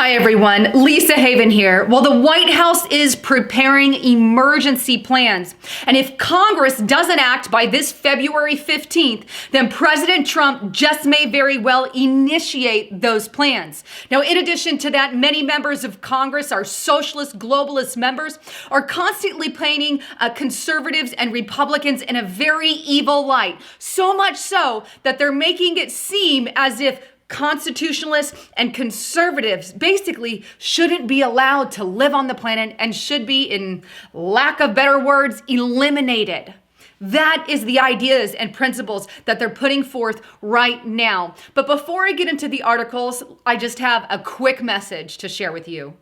Hi everyone, Lisa Haven here. Well, the White House is preparing emergency plans. And if Congress doesn't act by this February 15th, then President Trump just may very well initiate those plans. Now, in addition to that, many members of Congress, our socialist, globalist members, are constantly painting conservatives and Republicans in a very evil light. So much so that they're making it seem as if constitutionalists and conservatives basically shouldn't be allowed to live on the planet and should be, in lack of better words, eliminated. That is the ideas and principles that they're putting forth right now. But before I get into the articles, I just have a quick message to share with you.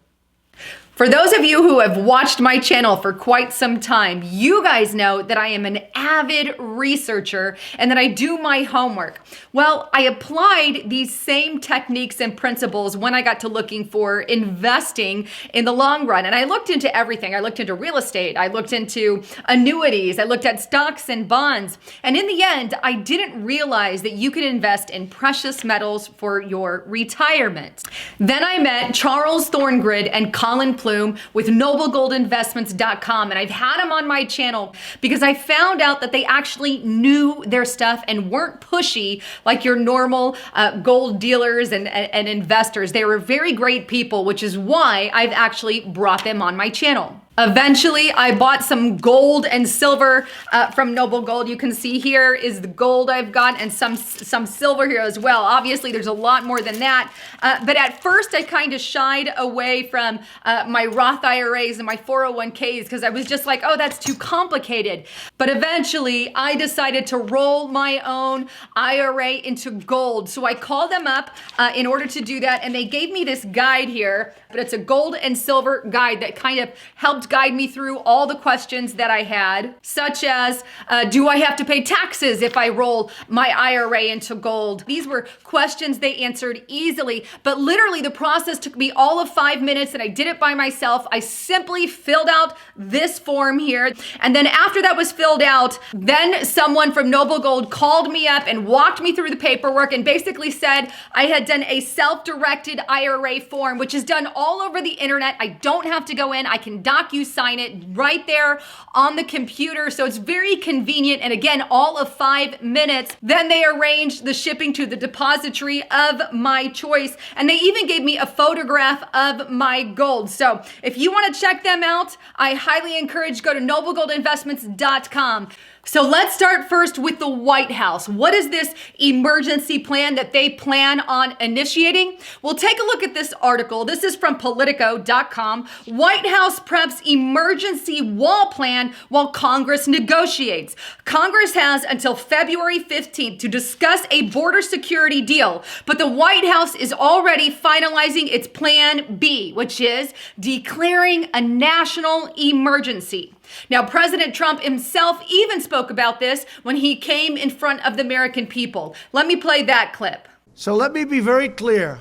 For those of you who have watched my channel for quite some time, you guys know that I am an avid researcher and that I do my homework. Well, I applied these same techniques and principles when I got to looking for investing in the long run. And I looked into everything. I looked into real estate. I looked into annuities. I looked at stocks and bonds. And in the end, I didn't realize that you could invest in precious metals for your retirement. Then I met Charles Thorngrid and Colin Plume with noblegoldinvestments.com, and I've had them on my channel because I found out that they actually knew their stuff and weren't pushy like your normal gold dealers and investors. They were very great people, which is why I've actually brought them on my channel. Eventually, I bought some gold and silver from Noble Gold. You can see here is the gold I've got and some silver here as well. Obviously, there's a lot more than that. But at first, I kind of shied away from my Roth IRAs and my 401ks because I was just like, oh, that's too complicated. But eventually, I decided to roll my own IRA into gold. So I called them up in order to do that, and they gave me this guide here. But it's a gold and silver guide that kind of helped guide me through all the questions that I had, such as, do I have to pay taxes if I roll my IRA into gold? These were questions they answered easily, but literally the process took me all of 5 minutes and I did it by myself. I simply filled out this form here. And then after that was filled out, then someone from Noble Gold called me up and walked me through the paperwork and basically said I had done a self-directed IRA form, which is done all over the internet. I don't have to go in. I can sign it right there on the computer. So it's very convenient. And again, all of 5 minutes. Then they arranged the shipping to the depository of my choice. And they even gave me a photograph of my gold. So if you want to check them out, I highly encourage go to noblegoldinvestments.com. So let's start first with the White House. What is this emergency plan that they plan on initiating? Well, take a look at this article. This is from Politico.com. White House preps emergency wall plan while Congress negotiates. Congress has until February 15th to discuss a border security deal, but the White House is already finalizing its plan B, which is declaring a national emergency. Now, President Trump himself even spoke about this when he came in front of the American people. Let me play that clip. So let me be very clear.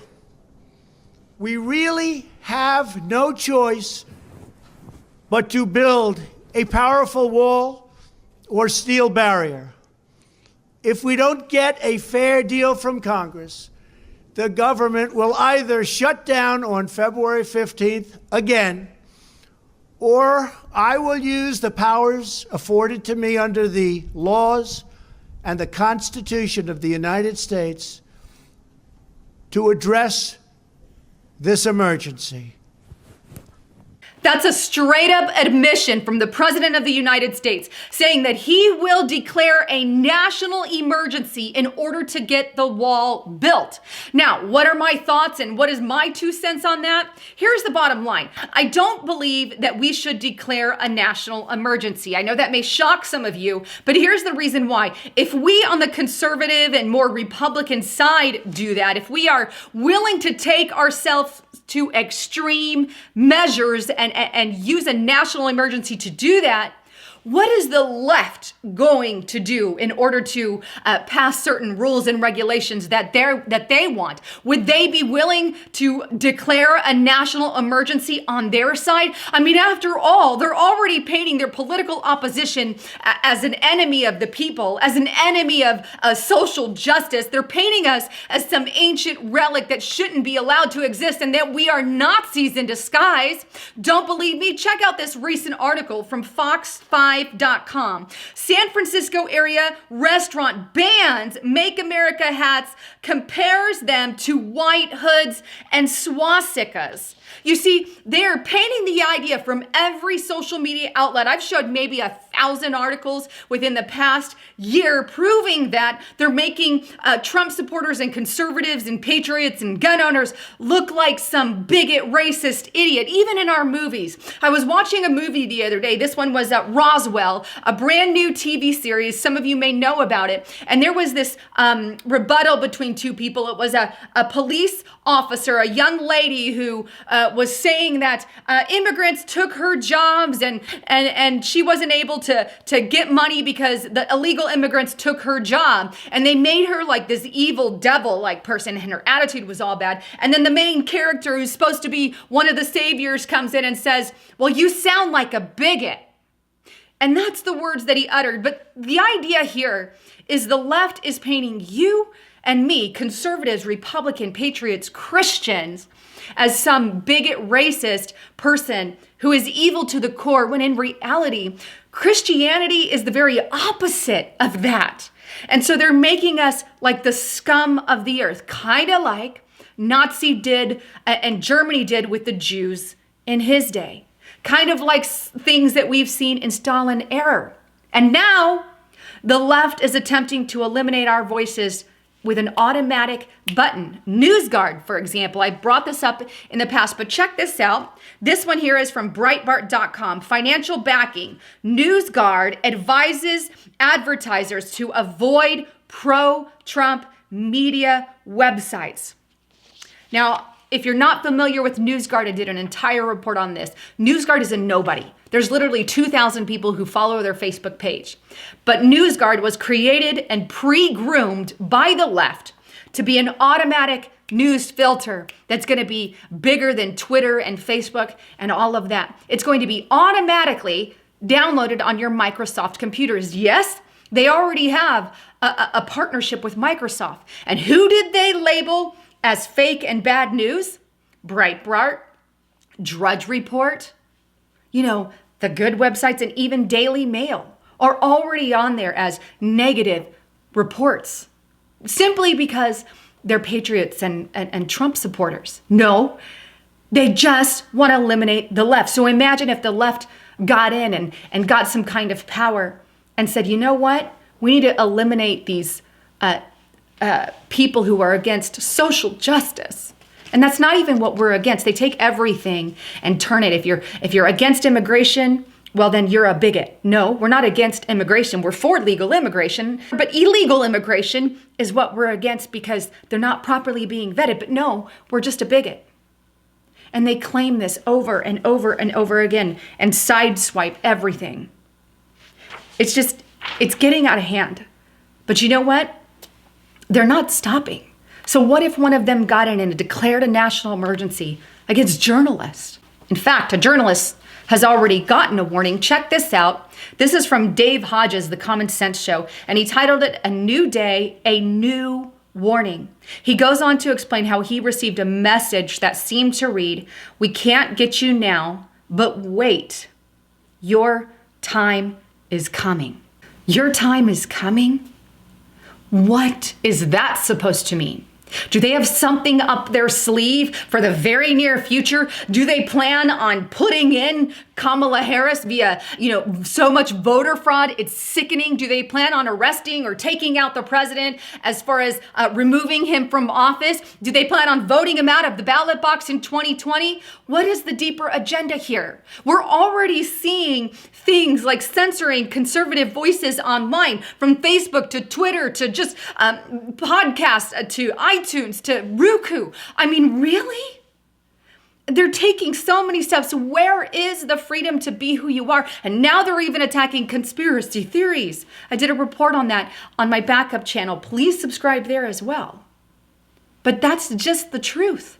We really have no choice but to build a powerful wall or steel barrier. If we don't get a fair deal from Congress, the government will either shut down on February 15th again, or I will use the powers afforded to me under the laws and the Constitution of the United States to address this emergency. That's a straight up admission from the President of the United States saying that he will declare a national emergency in order to get the wall built. Now, what are my thoughts and what is my 2 cents on that? Here's the bottom line. I don't believe that we should declare a national emergency. I know that may shock some of you, but here's the reason why. If we on the conservative and more Republican side do that, if we are willing to take ourselves to extreme measures and use a national emergency to do that, What is the left going to do in order to pass certain rules and regulations that they want? Would they be willing to declare a national emergency on their side? I mean, after all, they're already painting their political opposition as an enemy of the people, as an enemy of social justice. They're painting us as some ancient relic that shouldn't be allowed to exist and that we are Nazis in disguise. Don't believe me? Check out this recent article from Fox5.com. San Francisco area restaurant bans Make America hats, compares them to white hoods and swastikas. You see, they're painting the idea from every social media outlet. I've showed maybe 1,000 articles within the past year proving that they're making Trump supporters and conservatives and patriots and gun owners look like some bigot, racist idiot, even in our movies. I was watching a movie the other day. This one was Roswell, a brand new TV series. Some of you may know about it. And there was this rebuttal between two people. It was a police officer, a young lady who was saying that immigrants took her jobs and she wasn't able to get money because the illegal immigrants took her job. And they made her like this evil devil-like person, and her attitude was all bad. And then the main character, who's supposed to be one of the saviors, comes in and says, "Well, you sound like a bigot." And that's the words that he uttered. But the idea here is the left is painting you and me, conservatives, Republican, patriots, Christians, as some bigot, racist person who is evil to the core, when in reality, Christianity is the very opposite of that. And so they're making us like the scum of the earth, kind of like Nazi did and Germany did with the Jews in his day. Kind of like things that we've seen in Stalin era. And now the left is attempting to eliminate our voices with an automatic button. NewsGuard, for example. I brought this up in the past, but check this out. This one here is from Breitbart.com. Financial backing. NewsGuard advises advertisers to avoid pro-Trump media websites. Now, if you're not familiar with NewsGuard, I did an entire report on this. NewsGuard is a nobody. There's literally 2,000 people who follow their Facebook page. But NewsGuard was created and pre-groomed by the left to be an automatic news filter that's going to be bigger than Twitter and Facebook and all of that. It's going to be automatically downloaded on your Microsoft computers. Yes, they already have a partnership with Microsoft. And who did they label as fake and bad news? Breitbart, Drudge Report, the good websites, and even Daily Mail are already on there as negative reports simply because they're patriots and Trump supporters. No, they just want to eliminate the left. So imagine if the left got in and got some kind of power and said, you know what? We need to eliminate these people who are against social justice. And that's not even what we're against. They take everything and turn it. If you're against immigration, well, then you're a bigot. No, we're not against immigration. We're for legal immigration. But illegal immigration is what we're against because they're not properly being vetted. But no, we're just a bigot. And they claim this over and over and over again and sideswipe everything. It's getting out of hand. But you know what? They're not stopping. So what if one of them got in and declared a national emergency against journalists? In fact, a journalist has already gotten a warning. Check this out. This is from Dave Hodges, The Common Sense Show, and he titled it "A New Day, a New Warning." He goes on to explain how he received a message that seemed to read, "We can't get you now, but wait. Your time is coming." Your time is coming? What is that supposed to mean? Do they have something up their sleeve for the very near future? Do they plan on putting in Kamala Harris via, so much voter fraud? It's sickening. Do they plan on arresting or taking out the president as far as removing him from office? Do they plan on voting him out of the ballot box in 2020? What is the deeper agenda here? We're already seeing things like censoring conservative voices online, from Facebook to Twitter to just podcasts to iTunes to Roku. I mean, really? they're taking so many steps. Where is the freedom to be who you are? And now they're even attacking conspiracy theories. I did a report on that on my backup channel. Please subscribe there as well. But that's just the truth.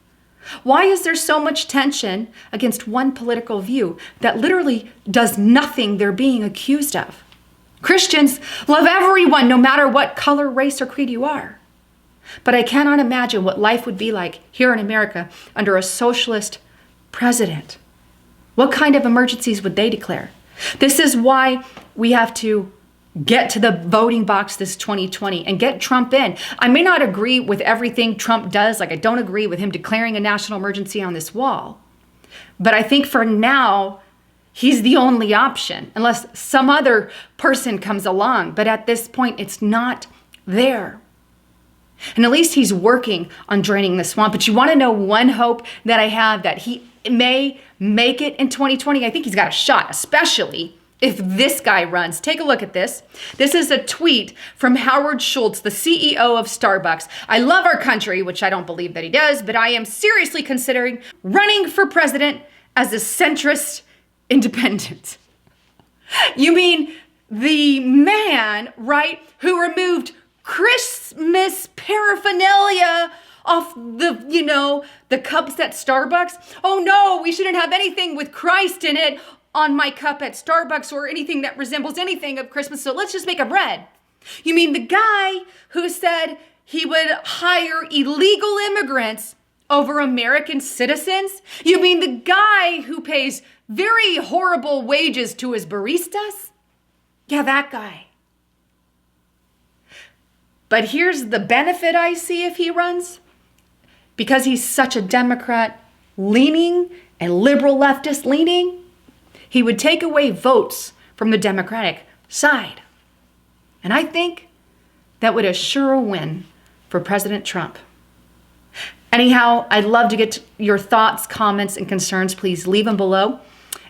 Why is there so much tension against one political view that literally does nothing they're being accused of? Christians love everyone, no matter what color, race, or creed you are. But I cannot imagine what life would be like here in America under a socialist president. What kind of emergencies would they declare? This is why we have to get to the voting box this 2020 and get Trump in. I may not agree with everything Trump does. Like, I don't agree with him declaring a national emergency on this wall. But I think for now, he's the only option, unless some other person comes along. But at this point, it's not there. And at least he's working on draining the swamp. But you want to know one hope that I have that he may make it in 2020? I think he's got a shot, especially if this guy runs. Take a look at this. This is a tweet from Howard Schultz, the CEO of Starbucks. I love our country, which I don't believe that he does, but I am seriously considering running for president as a centrist independent. You mean the man, right, who removed Christmas paraphernalia off the cups at Starbucks? Oh no, we shouldn't have anything with Christ in it on my cup at Starbucks or anything that resembles anything of Christmas, so let's just make them red. You mean the guy who said he would hire illegal immigrants over American citizens? You mean the guy who pays very horrible wages to his baristas? Yeah, that guy. But here's the benefit I see if he runs. Because he's such a Democrat leaning and liberal leftist leaning, he would take away votes from the Democratic side. And I think that would assure a win for President Trump. Anyhow, I'd love to get your thoughts, comments, and concerns. Please leave them below.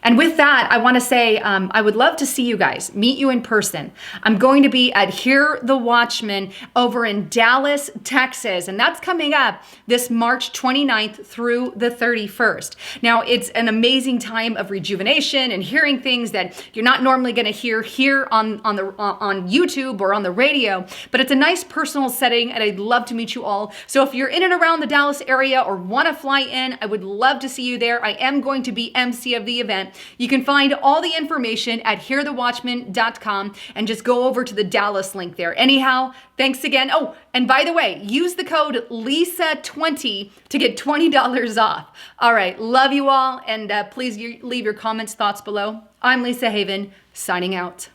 And with that, I want to say I would love to see you guys, meet you in person. I'm going to be at Hear the Watchman over in Dallas, Texas, and that's coming up this March 29th through the 31st. Now, it's an amazing time of rejuvenation and hearing things that you're not normally going to hear here on YouTube or on the radio, but it's a nice personal setting, and I'd love to meet you all. So if you're in and around the Dallas area or want to fly in, I would love to see you there. I am going to be MC of the event. You can find all the information at hearthewatchman.com and just go over to the Dallas link there. Anyhow, thanks again. Oh, and by the way, use the code LISA20 to get $20 off. All right, love you all, and please leave your comments, thoughts below. I'm Lisa Haven, signing out.